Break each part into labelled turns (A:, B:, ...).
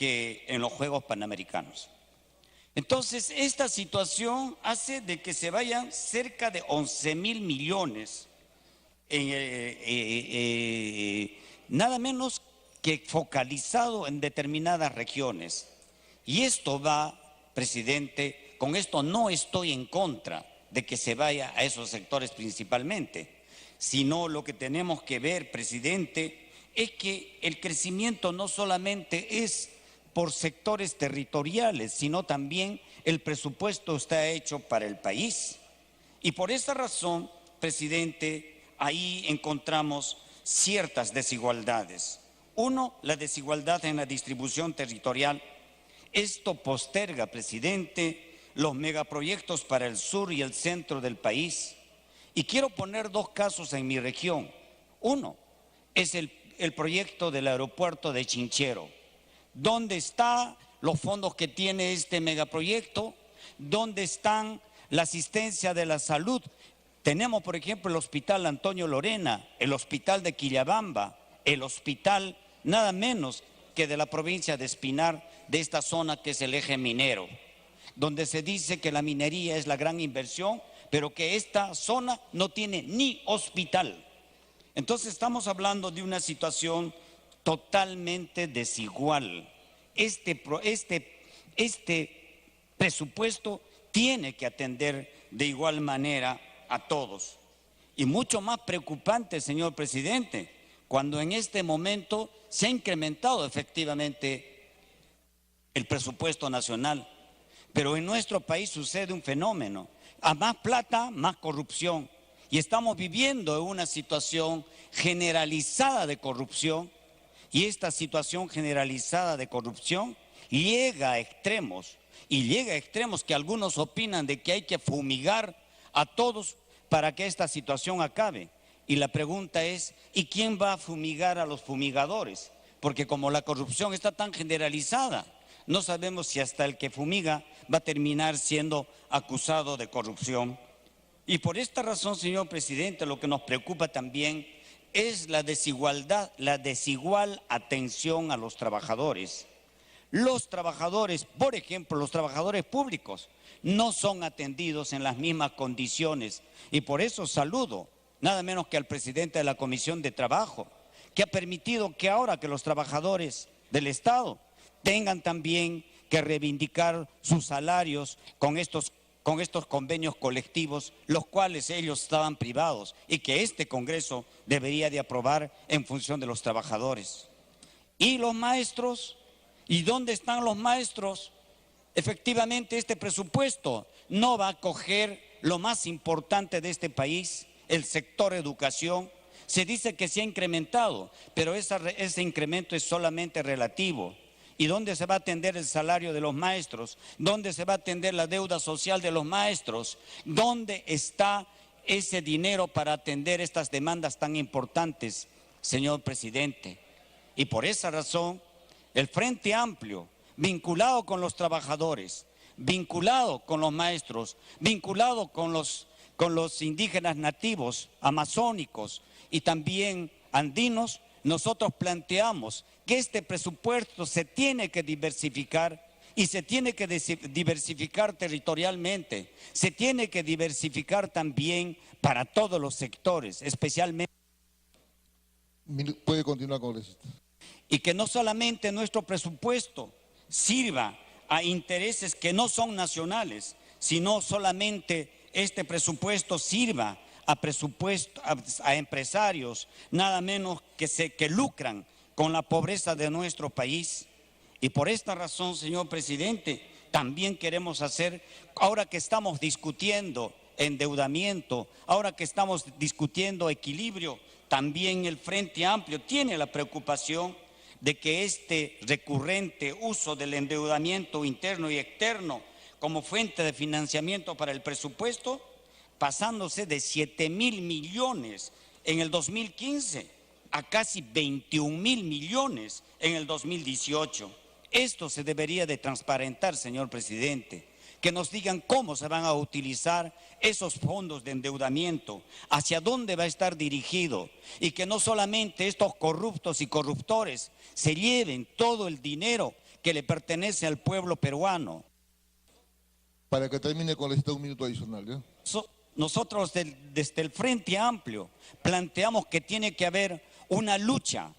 A: que en los Juegos Panamericanos. Entonces, esta situación hace de que se vayan cerca de 11.000 millones, nada menos que focalizado en determinadas regiones. Y esto va, presidente, con esto no estoy en contra de que se vaya a esos sectores principalmente, sino lo que tenemos que ver, presidente, es que el crecimiento no solamente es por sectores territoriales, sino también el presupuesto está hecho para el país. Y por esa razón, presidente, ahí encontramos ciertas desigualdades. Uno, la desigualdad en la distribución territorial. Esto posterga, presidente, los megaproyectos para el sur y el centro del país. Y quiero poner dos casos en mi región. Uno es el proyecto del aeropuerto de Chinchero. ¿Dónde están los fondos que tiene este megaproyecto? ¿Dónde están la asistencia de la salud? Tenemos, por ejemplo, el Hospital Antonio Lorena, el Hospital de Quillabamba, el hospital nada menos que de la provincia de Espinar, de esta zona que es el eje minero, donde se dice que la minería es la gran inversión, pero que esta zona no tiene ni hospital. Entonces estamos hablando de una situación totalmente desigual. Este presupuesto tiene que atender de igual manera a todos. Y mucho más preocupante, señor presidente, cuando en este momento se ha incrementado efectivamente el presupuesto nacional. Pero en nuestro país sucede un fenómeno. A más plata, más corrupción. Y estamos viviendo en una situación generalizada de corrupción. Y esta situación generalizada de corrupción llega a extremos. Y llega a extremos que algunos opinan de que hay que fumigar a todos para que esta situación acabe. Y la pregunta es, ¿y quién va a fumigar a los fumigadores? Porque como la corrupción está tan generalizada, no sabemos si hasta el que fumiga va a terminar siendo acusado de corrupción. Y por esta razón, señor presidente, lo que nos preocupa también es la desigualdad, la desigual atención a los trabajadores. Los trabajadores, por ejemplo, los trabajadores públicos, no son atendidos en las mismas condiciones. Y por eso saludo nada menos que al presidente de la Comisión de Trabajo, que ha permitido que ahora que los trabajadores del Estado tengan también que reivindicar sus salarios con estos convenios colectivos, los cuales ellos estaban privados y que este Congreso debería de aprobar en función de los trabajadores. ¿Y los maestros? ¿Y dónde están los maestros? Efectivamente, este presupuesto no va a coger lo más importante de este país, el sector educación. Se dice que se ha incrementado, pero ese incremento es solamente relativo. ¿Y dónde se va a atender el salario de los maestros? ¿Dónde se va a atender la deuda social de los maestros? ¿Dónde está ese dinero para atender estas demandas tan importantes, señor presidente? Y por esa razón, el Frente Amplio, vinculado con los trabajadores, vinculado con los maestros, vinculado con los indígenas nativos, amazónicos y también andinos, nosotros planteamos que este presupuesto se tiene que diversificar y se tiene que diversificar territorialmente, se tiene que diversificar también para todos los sectores, especialmente.
B: Puede continuar, congresista.
A: Y que no solamente nuestro presupuesto sirva a intereses que no son nacionales, sino solamente este presupuesto sirva a empresarios, nada menos que lucran con la pobreza de nuestro país. Y por esta razón, señor presidente, también queremos hacer, ahora que estamos discutiendo endeudamiento, ahora que estamos discutiendo equilibrio, también el Frente Amplio tiene la preocupación de que este recurrente uso del endeudamiento interno y externo como fuente de financiamiento para el presupuesto, pasándose de 7.000 millones en el 2015 a casi 21.000 millones en el 2018. Esto se debería de transparentar, señor presidente, que nos digan cómo se van a utilizar esos fondos de endeudamiento, hacia dónde va a estar dirigido, y que no solamente estos corruptos y corruptores se lleven todo el dinero que le pertenece al pueblo peruano.
B: Para que termine con la 1 minuto adicional, ¿ya?
A: Nosotros desde el Frente Amplio planteamos que tiene que haber una lucha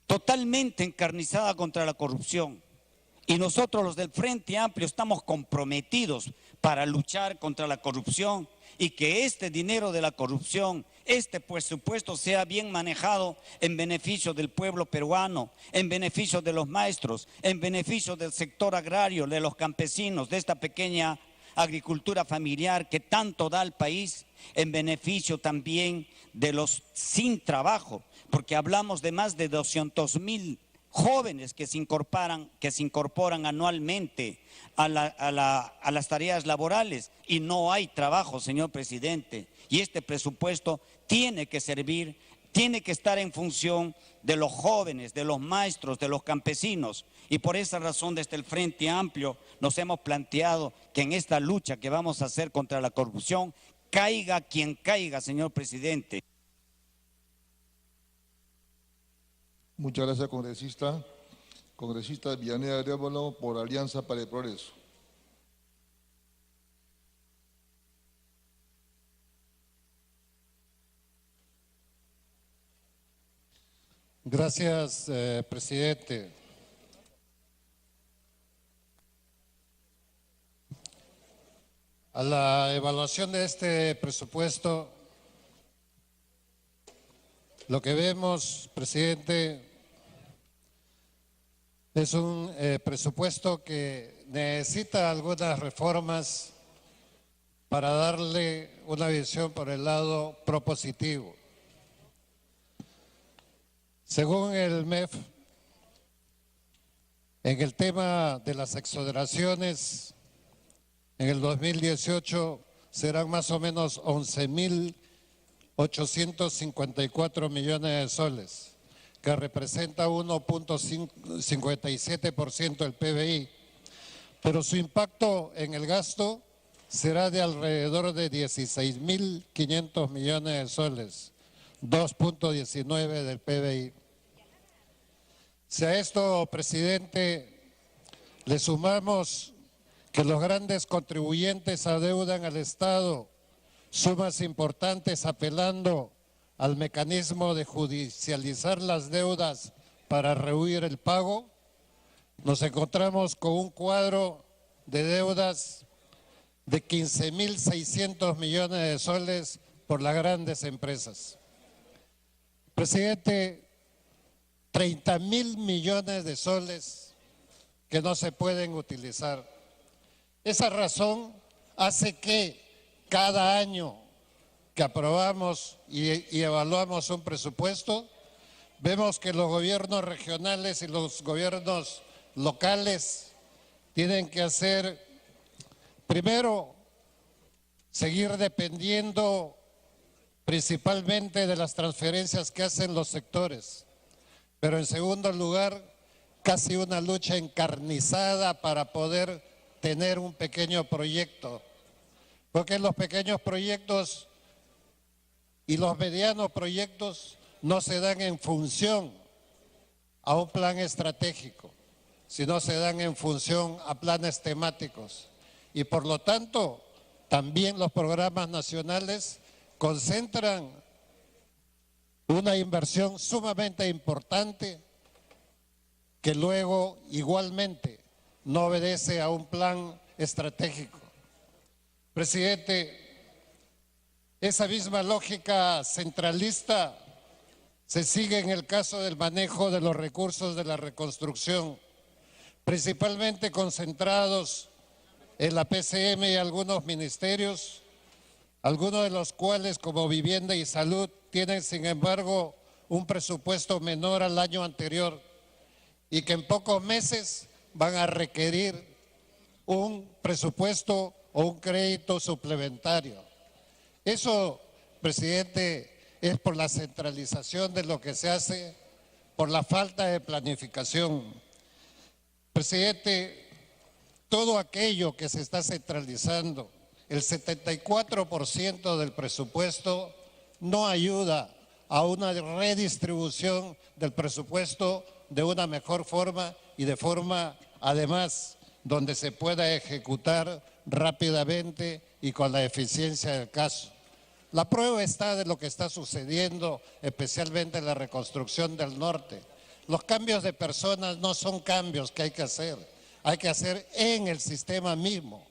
A: totalmente encarnizada contra la corrupción. Y nosotros los del Frente Amplio estamos comprometidos para luchar contra la corrupción y que este dinero de la corrupción, este presupuesto sea bien manejado en beneficio del pueblo peruano, en beneficio de los maestros, en beneficio del sector agrario, de los campesinos, de esta pequeña agricultura familiar que tanto da al país, en beneficio también de los sin trabajo, porque hablamos de más de 200,000 jóvenes que se incorporan anualmente a las tareas laborales y no hay trabajo, señor presidente. Y este presupuesto tiene que servir, tiene que estar en función de los jóvenes, de los maestros, de los campesinos. Y por esa razón desde el Frente Amplio nos hemos planteado que en esta lucha que vamos a hacer contra la corrupción, caiga quien caiga, señor presidente.
B: Muchas gracias, congresista. Congresista Villaneda Arévalo, por Alianza para el Progreso.
C: Gracias, presidente. A la evaluación de este presupuesto, lo que vemos, presidente, es un presupuesto que necesita algunas reformas para darle una visión por el lado propositivo. Según el MEF, en el tema de las exoneraciones, en el 2018 serán más o menos 11.854 millones de soles, que representa 1.57% del PBI, pero su impacto en el gasto será de alrededor de 16.500 millones de soles, 2.19% del PBI. Si a esto, presidente, le sumamos que los grandes contribuyentes adeudan al Estado sumas importantes apelando al mecanismo de judicializar las deudas para rehuir el pago, nos encontramos con un cuadro de deudas de 15.600 millones de soles por las grandes empresas. Presidente, 30.000 millones de soles que no se pueden utilizar. Esa razón hace que cada año que aprobamos y evaluamos un presupuesto, vemos que los gobiernos regionales y los gobiernos locales tienen que hacer, primero, seguir dependiendo principalmente de las transferencias que hacen los sectores, pero en segundo lugar, casi una lucha encarnizada para poder tener un pequeño proyecto, porque los pequeños proyectos y los medianos proyectos no se dan en función a un plan estratégico, sino se dan en función a planes temáticos. Y por lo tanto, también los programas nacionales concentran una inversión sumamente importante que luego igualmente no obedece a un plan estratégico. Presidente, esa misma lógica centralista se sigue en el caso del manejo de los recursos de la reconstrucción, principalmente concentrados en la PCM y algunos ministerios, algunos de los cuales, como Vivienda y Salud, tienen sin embargo un presupuesto menor al año anterior y que en pocos meses van a requerir un presupuesto o un crédito suplementario. Eso, presidente, es por la centralización de lo que se hace, por la falta de planificación. Presidente, todo aquello que se está centralizando, el 74% del presupuesto no ayuda a una redistribución del presupuesto de una mejor forma y de forma, además, donde se pueda ejecutar rápidamente y con la eficiencia del caso. La prueba está de lo que está sucediendo, especialmente en la reconstrucción del norte. Los cambios de personas no son cambios que hay que hacer en el sistema mismo.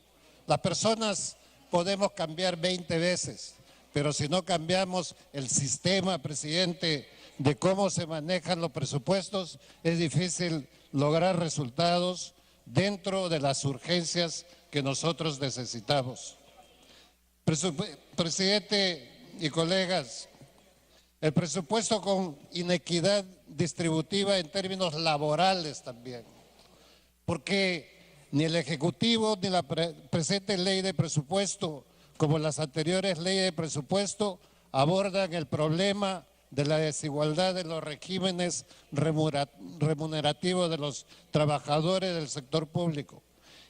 C: Las personas podemos cambiar 20 veces, pero si no cambiamos el sistema, presidente, de cómo se manejan los presupuestos, es difícil lograr resultados dentro de las urgencias que nosotros necesitamos. Presidente y colegas, el presupuesto con inequidad distributiva en términos laborales también, porque ni el Ejecutivo ni la presente ley de presupuesto, como las anteriores leyes de presupuesto, abordan el problema de la desigualdad de los regímenes remunerativos de los trabajadores del sector público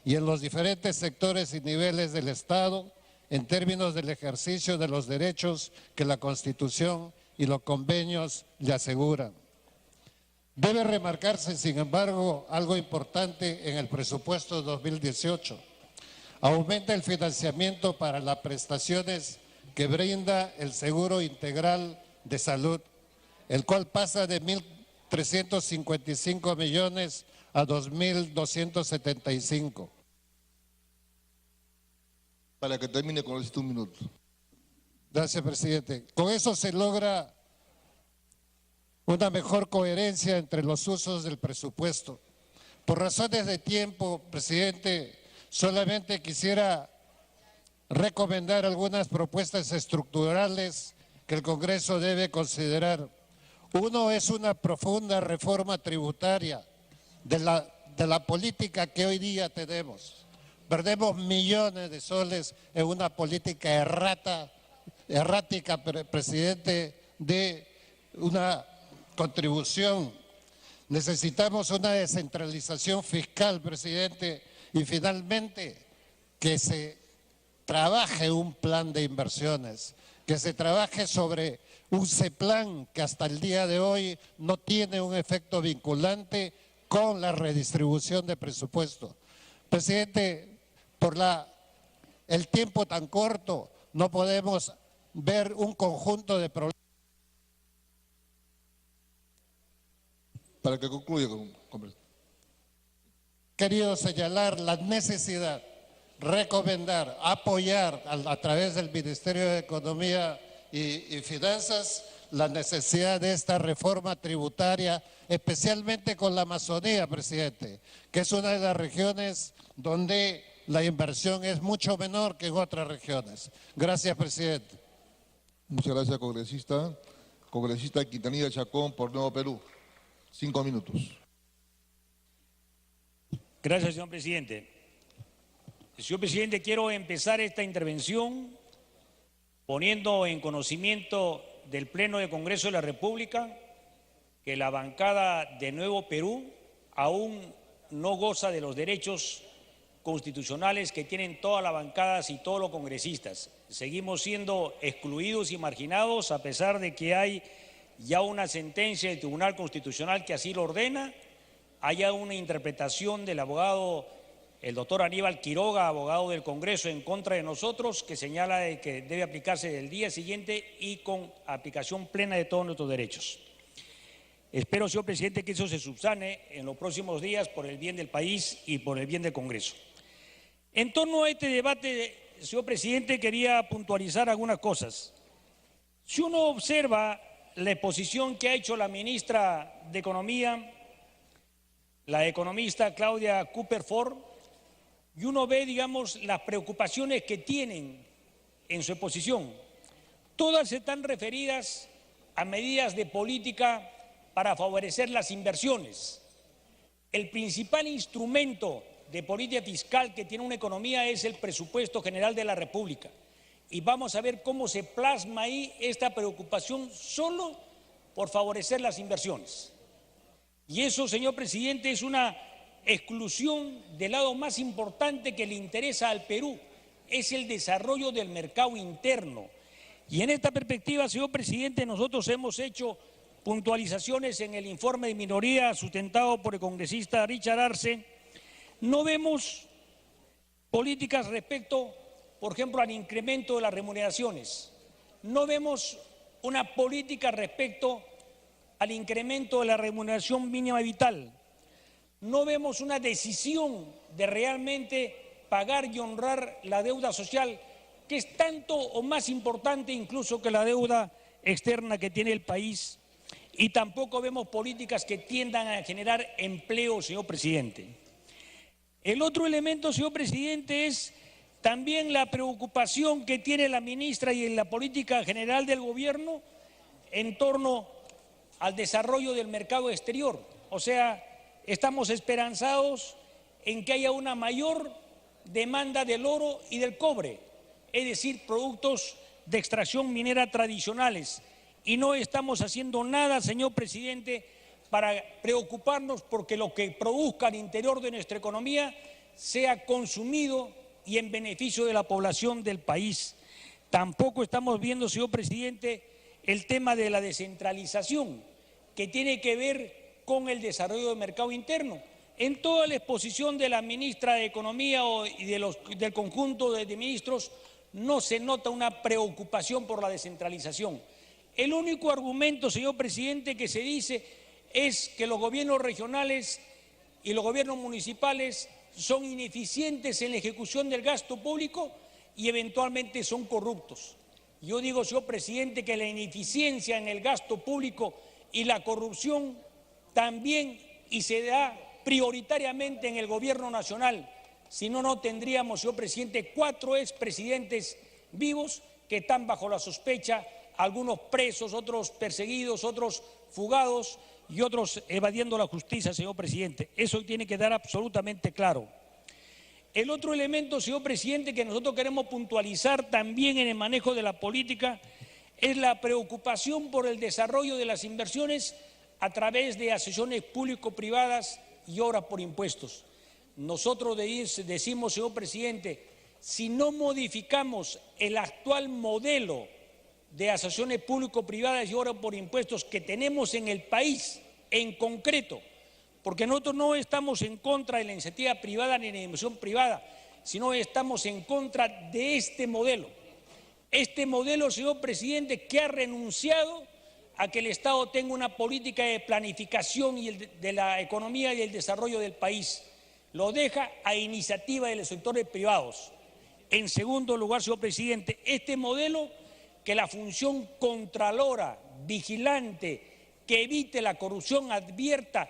C: y en los diferentes sectores y niveles del Estado en términos del ejercicio de los derechos que la Constitución y los convenios le aseguran. Debe remarcarse, sin embargo, algo importante en el presupuesto 2018. Aumenta el financiamiento para las prestaciones que brinda el Seguro Integral de Salud, el cual pasa de 1.355 millones a 2.275.
B: Para que termine, congresista, un minuto.
C: Gracias, presidente. Con eso se logra una mejor coherencia entre los usos del presupuesto. Por razones de tiempo, presidente, solamente quisiera recomendar algunas propuestas estructurales que el Congreso debe considerar. Uno es una profunda reforma tributaria de la política que hoy día tenemos. Perdemos millones de soles en una política errática, presidente, de una contribución. Necesitamos una descentralización fiscal, presidente, y finalmente que se trabaje un plan de inversiones, que se trabaje sobre un CEPLAN que hasta el día de hoy no tiene un efecto vinculante con la redistribución de presupuesto. Presidente, por el tiempo tan corto, no podemos ver un conjunto de problemas.
B: Para que concluya,
C: Querido señalar la necesidad, recomendar, apoyar a través del Ministerio de Economía y Finanzas la necesidad de esta reforma tributaria, especialmente con la Amazonía, presidente, que es una de las regiones donde la inversión es mucho menor que en otras regiones. Gracias, presidente.
B: Muchas gracias, congresista. Congresista Quintanilla Chacón, por Nuevo Perú. 5 minutos.
D: Gracias, señor presidente. Señor presidente, quiero empezar esta intervención poniendo en conocimiento del Pleno del Congreso de la República que la bancada de Nuevo Perú aún no goza de los derechos constitucionales que tienen todas las bancadas y todos los congresistas. Seguimos siendo excluidos y marginados a pesar de que hay ya una sentencia del Tribunal Constitucional que así lo ordena, haya una interpretación del abogado, el doctor Aníbal Quiroga, abogado del Congreso, en contra de nosotros, que señala de que debe aplicarse el día siguiente y con aplicación plena de todos nuestros derechos. Espero, señor presidente, que eso se subsane en los próximos días por el bien del país y por el bien del Congreso. En torno a este debate, señor presidente, quería puntualizar algunas cosas. Si uno observa la exposición que ha hecho la ministra de Economía, la economista Claudia Cooper Ford, y uno ve, digamos, las preocupaciones que tienen en su exposición, todas están referidas a medidas de política para favorecer las inversiones. El principal instrumento de política fiscal que tiene una economía es el presupuesto general de la República. Y vamos a ver cómo se plasma ahí esta preocupación solo por favorecer las inversiones. Y eso, señor presidente, es una exclusión del lado más importante que le interesa al Perú, es el desarrollo del mercado interno. Y en esta perspectiva, señor presidente, nosotros hemos hecho puntualizaciones en el informe de minoría sustentado por el congresista Richard Arce, no vemos políticas respecto, por ejemplo, al incremento de las remuneraciones. No vemos una política respecto al incremento de la remuneración mínima vital. No vemos una decisión de realmente pagar y honrar la deuda social, que es tanto o más importante incluso que la deuda externa que tiene el país. Y tampoco vemos políticas que tiendan a generar empleo, señor presidente. El otro elemento, señor presidente, es también la preocupación que tiene la ministra y en la política general del gobierno en torno al desarrollo del mercado exterior. O sea, estamos esperanzados en que haya una mayor demanda del oro y del cobre, es decir, productos de extracción minera tradicionales. Y no estamos haciendo nada, señor presidente, para preocuparnos porque lo que produzca al interior de nuestra economía sea consumido y en beneficio de la población del país. Tampoco estamos viendo, señor presidente, el tema de la descentralización, que tiene que ver con el desarrollo del mercado interno. En toda la exposición de la ministra de Economía y del conjunto de ministros no se nota una preocupación por la descentralización. El único argumento, señor presidente, que se dice es que los gobiernos regionales y los gobiernos municipales son ineficientes en la ejecución del gasto público y eventualmente son corruptos. Yo digo, señor presidente, que la ineficiencia en el gasto público y la corrupción también y se da prioritariamente en el gobierno nacional. Si no, no tendríamos, señor presidente, 4 expresidentes vivos que están bajo la sospecha, algunos presos, otros perseguidos, otros fugados y otros evadiendo la justicia, señor presidente. Eso tiene que dar absolutamente claro. El otro elemento, señor presidente, que nosotros queremos puntualizar también en el manejo de la política es la preocupación por el desarrollo de las inversiones a través de asociaciones público-privadas y obras por impuestos. Nosotros decimos, señor presidente, si no modificamos el actual modelo de asociaciones público-privadas y obras por impuestos que tenemos en el país en concreto, porque nosotros no estamos en contra de la iniciativa privada ni de la inversión privada, sino estamos en contra de este modelo. Este modelo, señor presidente, que ha renunciado a que el Estado tenga una política de planificación de la economía y el desarrollo del país. Lo deja a iniciativa de los sectores privados. En segundo lugar, señor presidente, este modelo que la función contralora, vigilante, que evite la corrupción, advierta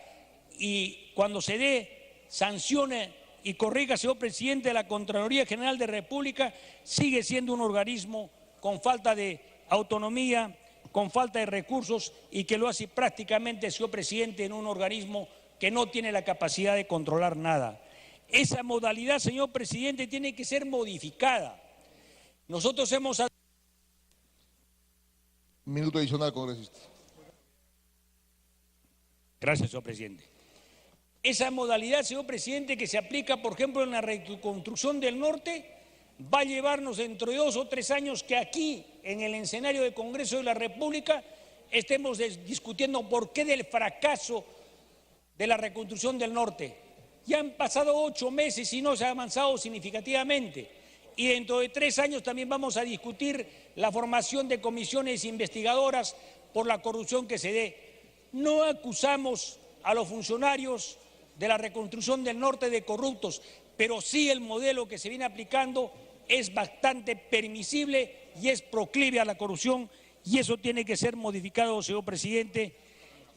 D: y cuando se dé, sancione y corrija, señor presidente, la Contraloría General de la República sigue siendo un organismo con falta de autonomía, con falta de recursos y que lo hace prácticamente, señor presidente, en un organismo que no tiene la capacidad de controlar nada. Esa modalidad, señor presidente, tiene que ser modificada. Nosotros hemos...
B: Minuto adicional, congresista.
D: Gracias, señor presidente. Esa modalidad, señor presidente, que se aplica, por ejemplo, en la reconstrucción del norte, va a llevarnos dentro de 2 o 3 años que aquí, en el escenario del Congreso de la República, estemos discutiendo por qué del fracaso de la reconstrucción del norte. Ya han pasado 8 meses y no se ha avanzado significativamente. Y dentro de 3 años también vamos a discutir la formación de comisiones investigadoras por la corrupción que se dé. No acusamos a los funcionarios de la reconstrucción del norte de corruptos, pero sí el modelo que se viene aplicando es bastante permisible y es proclive a la corrupción y eso tiene que ser modificado, señor presidente.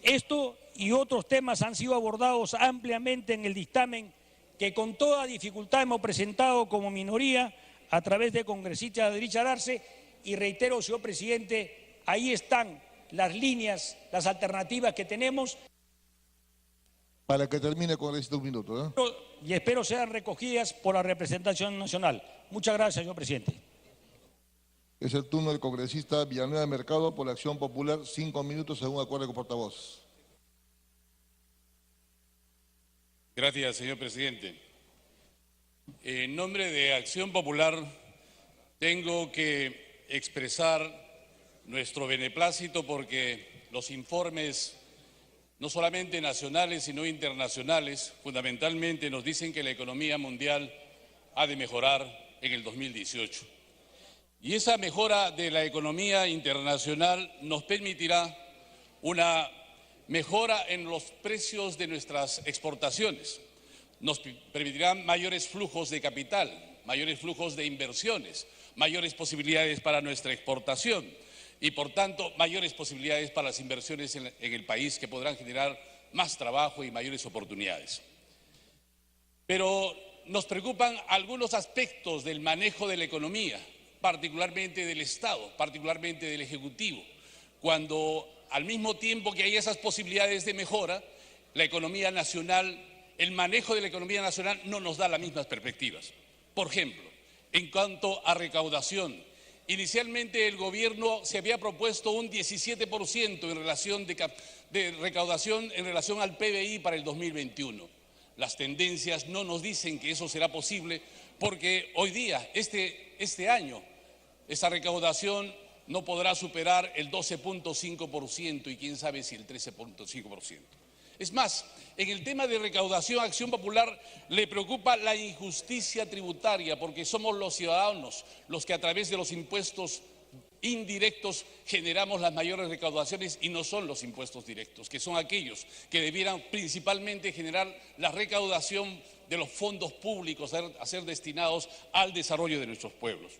D: Esto y otros temas han sido abordados ampliamente en el dictamen que con toda dificultad hemos presentado como minoría a través de congresista Richard Arce y reitero, señor presidente, ahí están las líneas, las alternativas que tenemos.
B: Para que termine, congresista, 1 minuto.
D: Y espero sean recogidas por la representación nacional. Muchas gracias, señor presidente.
B: Es el turno del congresista Villanueva Mercado por la Acción Popular, 5 minutos según acuerdo con portavoz.
E: Gracias, señor presidente. En nombre de Acción Popular tengo que expresar nuestro beneplácito porque los informes, no solamente nacionales, sino internacionales, fundamentalmente nos dicen que la economía mundial ha de mejorar en el 2018. Y esa mejora de la economía internacional nos permitirá una mejora en los precios de nuestras exportaciones, nos permitirá mayores flujos de capital, mayores flujos de inversiones, mayores posibilidades para nuestra exportación y, por tanto, mayores posibilidades para las inversiones en el país que podrán generar más trabajo y mayores oportunidades. Pero nos preocupan algunos aspectos del manejo de la economía, particularmente del Estado, particularmente del Ejecutivo, cuando al mismo tiempo que hay esas posibilidades de mejora, la economía nacional, el manejo de la economía nacional no nos da las mismas perspectivas. Por ejemplo, en cuanto a recaudación, inicialmente el gobierno se había propuesto un 17% en relación de recaudación en relación al PBI para el 2021. Las tendencias no nos dicen que eso será posible porque hoy día, este año, esa recaudación no podrá superar el 12.5% y quién sabe si el 13.5%. Es más, en el tema de recaudación, a Acción Popular le preocupa la injusticia tributaria porque somos los ciudadanos los que a través de los impuestos indirectos generamos las mayores recaudaciones y no son los impuestos directos, que son aquellos que debieran principalmente generar la recaudación de los fondos públicos a ser destinados al desarrollo de nuestros pueblos.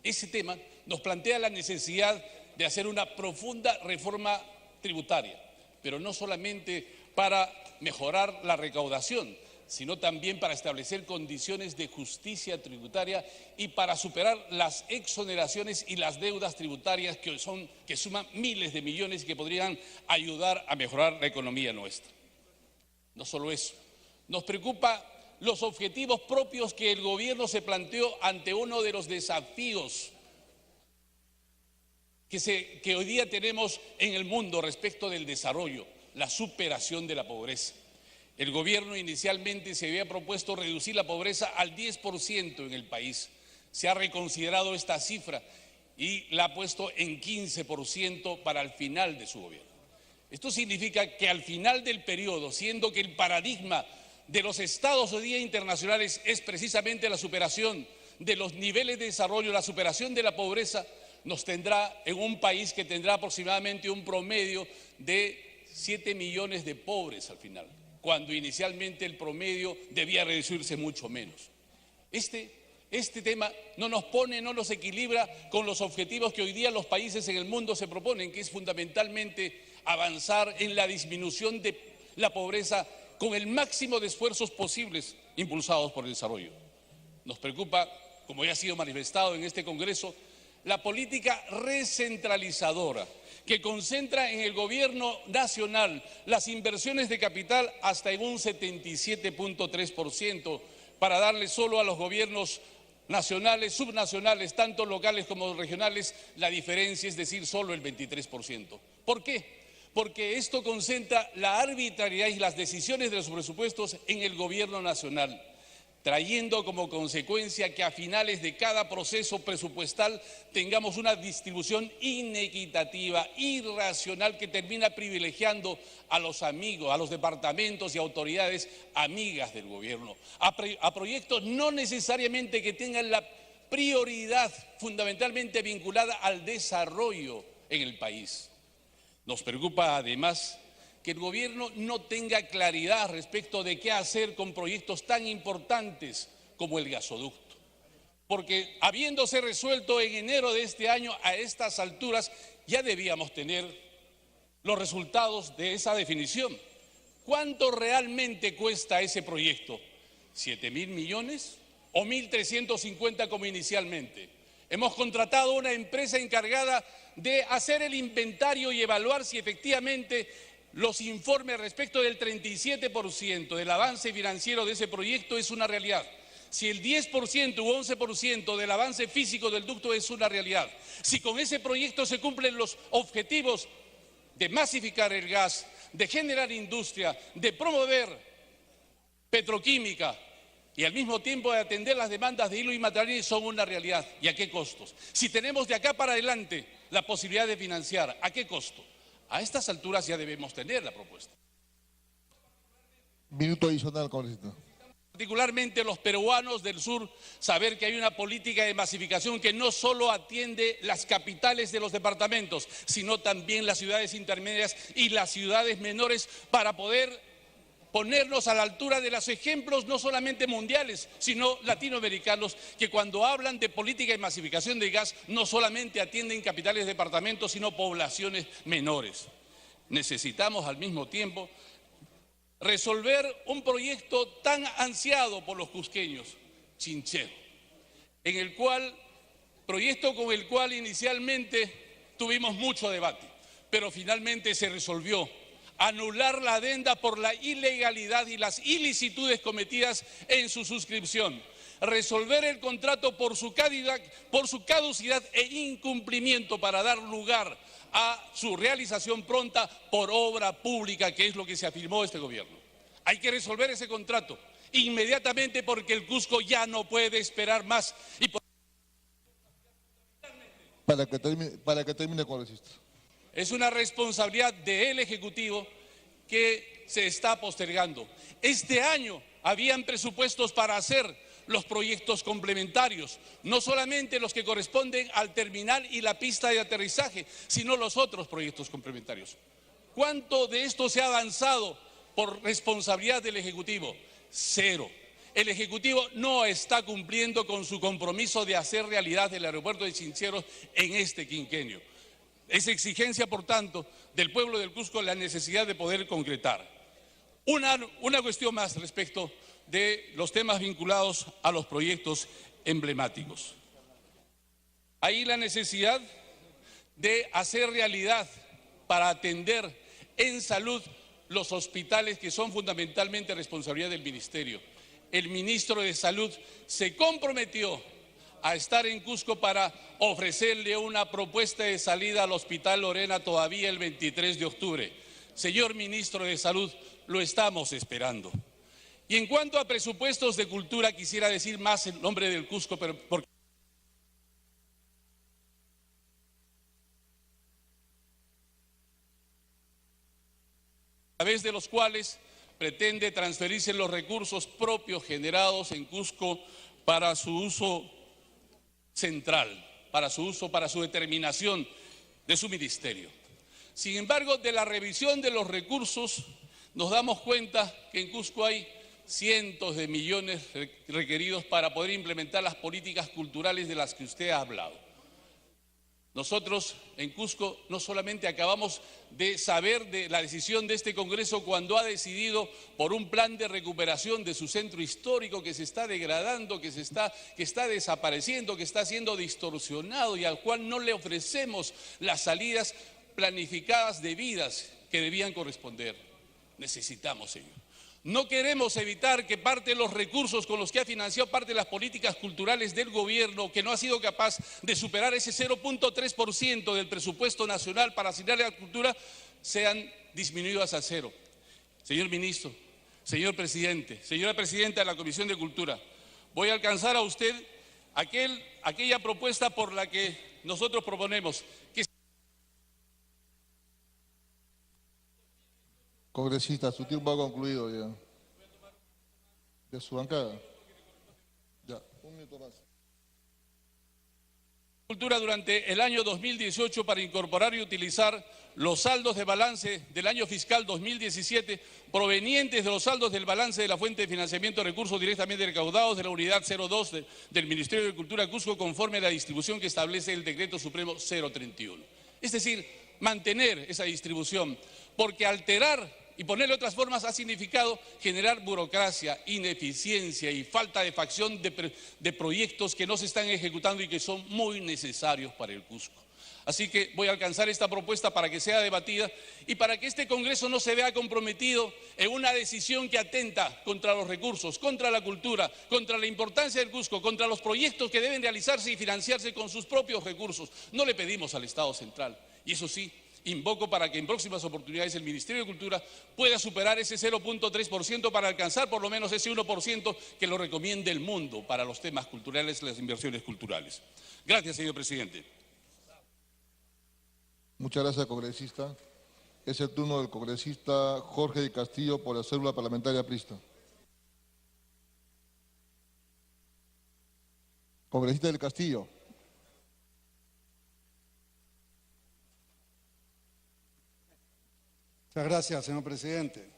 E: Ese tema nos plantea la necesidad de hacer una profunda reforma tributaria, pero no solamente para mejorar la recaudación, sino también para establecer condiciones de justicia tributaria y para superar las exoneraciones y las deudas tributarias que suman miles de millones y que podrían ayudar a mejorar la economía nuestra. No solo eso, nos preocupa los objetivos propios que el gobierno se planteó ante uno de los desafíos que hoy día tenemos en el mundo respecto del desarrollo, la superación de la pobreza. El gobierno inicialmente se había propuesto reducir la pobreza al 10% en el país. Se ha reconsiderado esta cifra y la ha puesto en 15% para el final de su gobierno. Esto significa que al final del periodo, siendo que el paradigma de los estados hoy día internacionales es precisamente la superación de los niveles de desarrollo, la superación de la pobreza, nos tendrá en un país que tendrá aproximadamente un promedio de 7 millones de pobres al final, cuando inicialmente el promedio debía reducirse mucho menos. Este tema no nos equilibra con los objetivos que hoy día los países en el mundo se proponen, que es fundamentalmente avanzar en la disminución de la pobreza con el máximo de esfuerzos posibles impulsados por el desarrollo. Nos preocupa, como ya ha sido manifestado en este Congreso, la política recentralizadora que concentra en el gobierno nacional las inversiones de capital hasta en un 77.3% para darle solo a los gobiernos nacionales, subnacionales, tanto locales como regionales, la diferencia, es decir, solo el 23%. ¿Por qué? Porque esto concentra la arbitrariedad y las decisiones de los presupuestos en el gobierno nacional, trayendo como consecuencia que a finales de cada proceso presupuestal tengamos una distribución inequitativa, irracional, que termina privilegiando a los amigos, a los departamentos y autoridades amigas del gobierno, a proyectos no necesariamente que tengan la prioridad fundamentalmente vinculada al desarrollo en el país. Nos preocupa además que el gobierno no tenga claridad respecto de qué hacer con proyectos tan importantes como el gasoducto. Porque habiéndose resuelto en enero de este año, a estas alturas ya debíamos tener los resultados de esa definición. ¿Cuánto realmente cuesta ese proyecto? ¿7.000 millones o 1.350 como inicialmente? Hemos contratado una empresa encargada de hacer el inventario y evaluar si efectivamente los informes respecto del 37% del avance financiero de ese proyecto es una realidad. Si el 10% u 11% del avance físico del ducto es una realidad. Si con ese proyecto se cumplen los objetivos de masificar el gas, de generar industria, de promover petroquímica y al mismo tiempo de atender las demandas de hilo y materiales, son una realidad. ¿Y a qué costos? Si tenemos de acá para adelante la posibilidad de financiar, ¿a qué costo? A estas alturas ya debemos tener la propuesta.
B: Minuto adicional, congresista.
E: Particularmente los peruanos del sur, saber que hay una política de masificación que no solo atiende las capitales de los departamentos, sino también las ciudades intermedias y las ciudades menores, para poder ponernos a la altura de los ejemplos no solamente mundiales, sino latinoamericanos, que cuando hablan de política de masificación de gas no solamente atienden capitales de departamentos, sino poblaciones menores. Necesitamos al mismo tiempo resolver un proyecto tan ansiado por los cusqueños, Chinchero, proyecto con el cual inicialmente tuvimos mucho debate, pero finalmente se resolvió anular la adenda por la ilegalidad y las ilicitudes cometidas en su suscripción, resolver el contrato por su caducidad e incumplimiento para dar lugar a su realización pronta por obra pública, que es lo que se afirmó este gobierno. Hay que resolver ese contrato inmediatamente porque el Cusco ya no puede esperar más.
B: Para que termine, congresista.
E: Es una responsabilidad del Ejecutivo que se está postergando. Este año habían presupuestos para hacer los proyectos complementarios, no solamente los que corresponden al terminal y la pista de aterrizaje, sino los otros proyectos complementarios. ¿Cuánto de esto se ha avanzado por responsabilidad del Ejecutivo? Cero. El Ejecutivo no está cumpliendo con su compromiso de hacer realidad el aeropuerto de Chinchero en este quinquenio. Es exigencia, por tanto, del pueblo del Cusco la necesidad de poder concretar. Una cuestión más respecto de los temas vinculados a los proyectos emblemáticos. Hay la necesidad de hacer realidad para atender en salud los hospitales que son fundamentalmente responsabilidad del Ministerio. El ministro de Salud se comprometió a estar en Cusco para ofrecerle una propuesta de salida al Hospital Lorena todavía el 23 de octubre. Señor ministro de Salud, lo estamos esperando. Y en cuanto a presupuestos de cultura, quisiera decir más en nombre del Cusco, pero porque a través de los cuales pretende transferirse los recursos propios generados en Cusco para su uso central, para su determinación de su ministerio. Sin embargo, de la revisión de los recursos nos damos cuenta que en Cusco hay cientos de millones requeridos para poder implementar las políticas culturales de las que usted ha hablado. Nosotros en Cusco no solamente acabamos de saber de la decisión de este Congreso cuando ha decidido por un plan de recuperación de su centro histórico que se está degradando, que está desapareciendo, que está siendo distorsionado y al cual no le ofrecemos las salidas planificadas debidas que debían corresponder. Necesitamos, señor. No queremos evitar que parte de los recursos con los que ha financiado parte de las políticas culturales del gobierno, que no ha sido capaz de superar ese 0.3% del presupuesto nacional para asignarle a la cultura, sean disminuidas a cero. Señor ministro, señor presidente, señora presidenta de la Comisión de Cultura, voy a alcanzar a usted aquella propuesta por la que nosotros proponemos que...
B: Congresista, su tiempo ha concluido ya. De su bancada. Ya, un minuto más.
E: Cultura durante el año 2018 para incorporar y utilizar los saldos de balance del año fiscal 2017 provenientes de los saldos del balance de la fuente de financiamiento de recursos directamente recaudados de la unidad 02 del Ministerio de Cultura Cusco conforme a la distribución que establece el Decreto Supremo 031. Es decir, mantener esa distribución, porque alterar y ponerle otras formas ha significado generar burocracia, ineficiencia y falta de facción de proyectos que no se están ejecutando y que son muy necesarios para el Cusco. Así que voy a alcanzar esta propuesta para que sea debatida y para que este Congreso no se vea comprometido en una decisión que atenta contra los recursos, contra la cultura, contra la importancia del Cusco, contra los proyectos que deben realizarse y financiarse con sus propios recursos. No le pedimos al Estado central, y eso sí, invoco para que en próximas oportunidades el Ministerio de Cultura pueda superar ese 0.3% para alcanzar por lo menos ese 1% que lo recomienda el mundo para los temas culturales y las inversiones culturales. Gracias, señor presidente.
B: Muchas gracias, congresista. Es el turno del congresista Jorge del Castillo por la célula parlamentaria aprista. Congresista del Castillo.
F: Muchas gracias, señor presidente.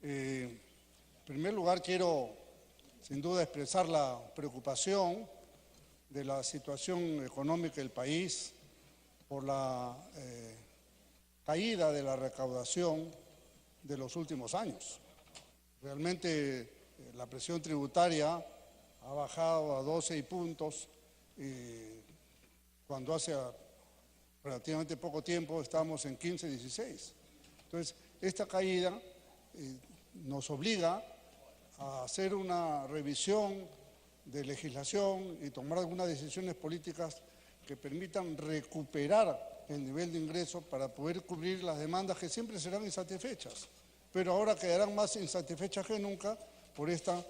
F: En primer lugar, quiero sin duda expresar la preocupación de la situación económica del país por la caída de la recaudación de los últimos años. Realmente la presión tributaria ha bajado a 12 puntos cuando hace relativamente poco tiempo estábamos en 15, 16. Entonces, esta caída nos obliga a hacer una revisión de legislación y tomar algunas decisiones políticas que permitan recuperar el nivel de ingreso para poder cubrir las demandas que siempre serán insatisfechas, pero ahora quedarán más insatisfechas que nunca por esta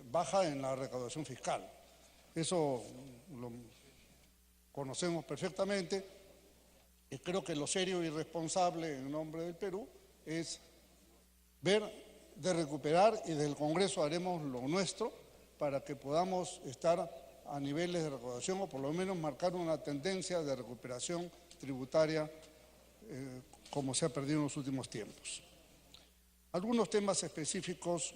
F: baja en la recaudación fiscal. Eso lo conocemos perfectamente y creo que lo serio y responsable en nombre del Perú es ver de recuperar, y del Congreso haremos lo nuestro para que podamos estar a niveles de recaudación o por lo menos marcar una tendencia de recuperación tributaria como se ha perdido en los últimos tiempos. Algunos temas específicos,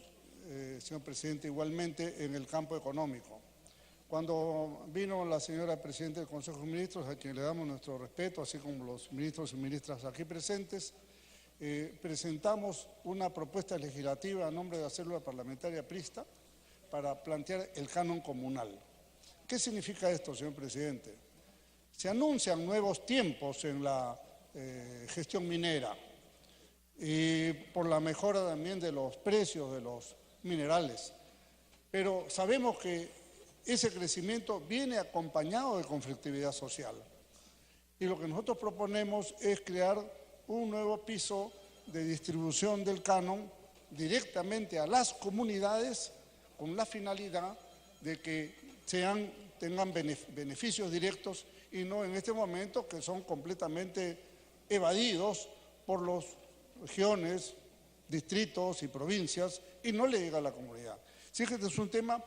F: señor presidente, igualmente en el campo económico. Cuando vino la señora presidenta del Consejo de Ministros, a quien le damos nuestro respeto, así como los ministros y ministras aquí presentes, presentamos una propuesta legislativa a nombre de la célula parlamentaria aprista para plantear el canon comunal. ¿Qué significa esto, señor presidente? Se anuncian nuevos tiempos en la gestión minera y por la mejora también de los precios de los minerales, pero sabemos que ese crecimiento viene acompañado de conflictividad social y lo que nosotros proponemos es crear un nuevo piso de distribución del canon directamente a las comunidades con la finalidad de que tengan beneficios directos y no en este momento que son completamente evadidos por las regiones, distritos y provincias y no le llega a la comunidad. Así que este es un tema